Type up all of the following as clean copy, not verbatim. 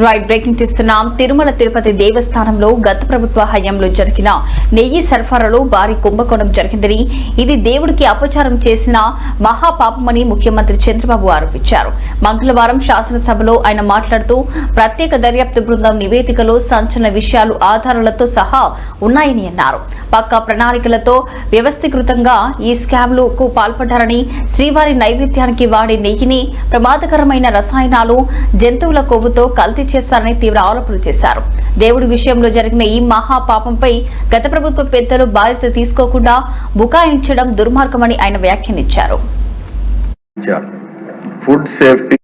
Right breaking చేస్తున్నాం. తిరుమల తిరుపతి దేవస్థానంలో గత ప్రభుత్వ హయాంలో జరిగిన నెయ్యి సరఫరాలో భారీ కుంభకోణం జరిగిందని, ఇది దేవుడికి అపచారం చేసిన మహాపాపమని ముఖ్యమంత్రి చంద్రబాబు ఆరోపించారు. మంగళవారం శాసనసభలో ఆయన మాట్లాడుతూ, ప్రత్యేక దర్యాప్తు బృందం నివేదికలో సంచలన విషయాలు ఆధారాలతో సహా ఉన్నాయని అన్నారు. పక్కా ప్రణాళికలతో వ్యవస్థీకృతంగా ఈ స్కామ్లకు పాల్పడ్డారని, శ్రీవారి నైవేద్యానికి వాడే నెయ్యిని ప్రమాదకరమైన రసాయనాలు, జంతువుల కొవ్వుతో కల్తీ చేస్తారని తీవ్ర ఆరోపణలు చేశారు. దేవుడి విషయంలో జరిగిన ఈ మహాపాపంపై గత ప్రభుత్వ పెద్దలు బాధ్యత తీసుకోకుండా బుకాయించడం దుర్మార్గమని ఆయన వ్యాఖ్యానించారు. ఫుడ్ సేఫ్టీ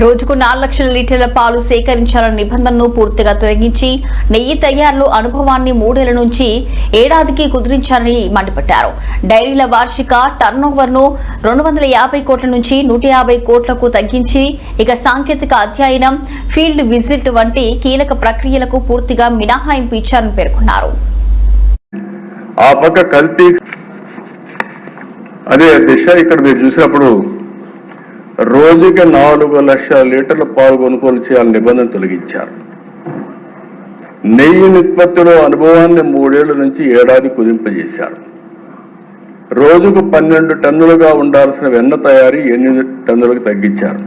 రోజుకు 4 లక్షల లీటర్ల పాలు సేకరించాలన్న నిబంధనను పూర్తిగా తొలగించి నెయ్యి తయారీలో అనుభవాన్ని 3 ఏళ్ల నుంచి ఏడాదికి కుదిరించాలని మండిపడ్డారు. డైరీల వార్షిక టర్నోవర్ను 250 కోట్ల నుంచి 150 కోట్లకు తగ్గించి, ఇక సాంకేతిక అధ్యయనం, ఫీల్డ్ విజిట్ వంటి కీలక ప్రక్రియలకు పూర్తిగా మినహాయింపు ఇచ్చారని పేర్కొన్నారు. ఆ పక్క కల్తీ అదే దిశ ఇక్కడ మీరు చూసినప్పుడు రోజుకి 4 లక్షల లీటర్ల పాలు కొనుగోలు చేయాలని నిబంధన తొలగించారు. నెయ్యి నిష్పత్తిలో అనుభవాన్ని 3 ఏళ్ల నుంచి ఏడాది కుదింపజేశారు. రోజుకు 12 టన్నులుగా ఉండాల్సిన వెన్న తయారీ 8 టన్నులకు తగ్గించారు.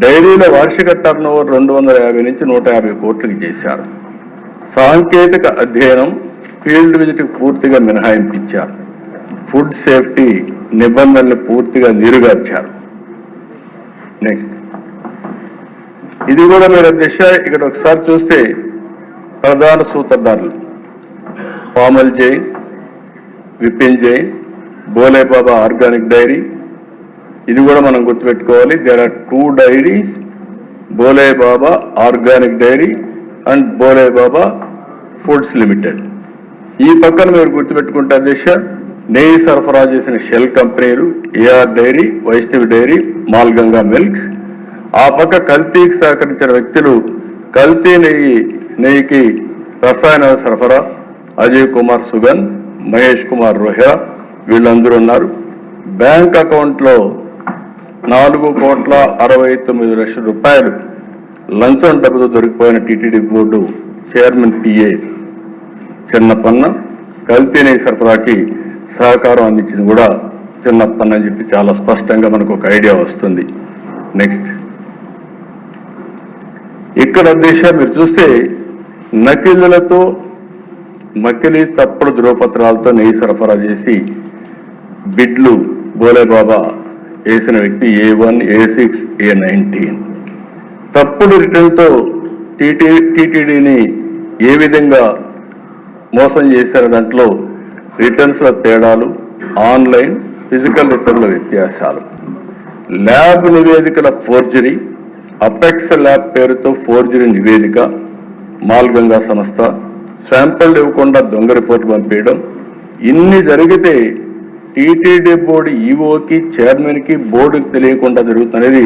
డైరీల వార్షిక టర్నోవర్ 250 నుంచి 150 కోట్లకి చేశారు. సాంకేతిక అధ్యయనం, ఫీల్డ్ విజిట్ పూర్తిగా మినహాయింపించారు. ఫుడ్ సేఫ్టీ నిబంధనలు పూర్తిగా నీరుగార్చారు. నెక్స్ట్ ఇది కూడా మీరు దిశ ఇక్కడ ఒకసారి చూస్తే ప్రధాన సూత్రధారులు పామల్ జైన్, విపిన్ జైన్, బోలే బాబా ఆర్గానిక్ డైరీ. ఇది కూడా మనం గుర్తుపెట్టుకోవాలి. There are 2 dairies, Bole Baba organic dairy and Bole Baba foods limited. ఈ పక్కన మీరు గుర్తుపెట్టుకుంటే దిశ నెయ్యి సరఫరా చేసిన షెల్ కంపెనీలు AR dairy, Vaishnavi dairy, మాల్గంగా milks. ఆ పక్క కల్తీకి సహకరించిన వ్యక్తులు కల్తీ నెయ్యికి రసాయనాల సరఫరా అజయ్ కుమార్ సుగన్, మహేష్ కుమార్ రోహ్రా, వీళ్ళందరూ ఉన్నారు. బ్యాంక్ అకౌంట్లో 4,69,00,000 రూపాయలు లంచం డబ్బుతో దొరికిపోయిన టీటీడీ బోర్డు చైర్మన్ పిఏ చిన్నపన్న కల్తీ నెయ్యి సరఫరాకి సహకారం అందించింది కూడా చిన్నప్పని అని చెప్పి చాలా స్పష్టంగా మనకు ఒక ఐడియా వస్తుంది. నెక్స్ట్ ఇక్కడ దిశ మీరు చూస్తే నకిలీలతో మకిలీ తప్పుడు ధృవపత్రాలతో నెయ్యి సరఫరా చేసి బిడ్లు బోలేబాబా వేసిన వ్యక్తి A1, A6, A19. తప్పుడు రిటర్న్తో టీటీడీని ఏ విధంగా మోసం చేశారు, దాంట్లో రిటర్న్స్ల తేడాలు, ఆన్లైన్ ఫిజికల్ రిటర్న్ల వ్యత్యాసాలు, ల్యాబ్ నివేదికల ఫోర్జరీ, అపెక్స్ ల్యాబ్ పేరుతో ఫోర్జరీ నివేదిక, మాల్గంగా సంస్థ శాంపిల్ ఇవ్వకుండా దొంగ రిపోర్టు పంపేయడం, ఇన్ని జరిగితే టీటీడీ బోర్డు ఈఓకి, చైర్మన్కి, బోర్డుకి తెలియకుండా జరుగుతున్నది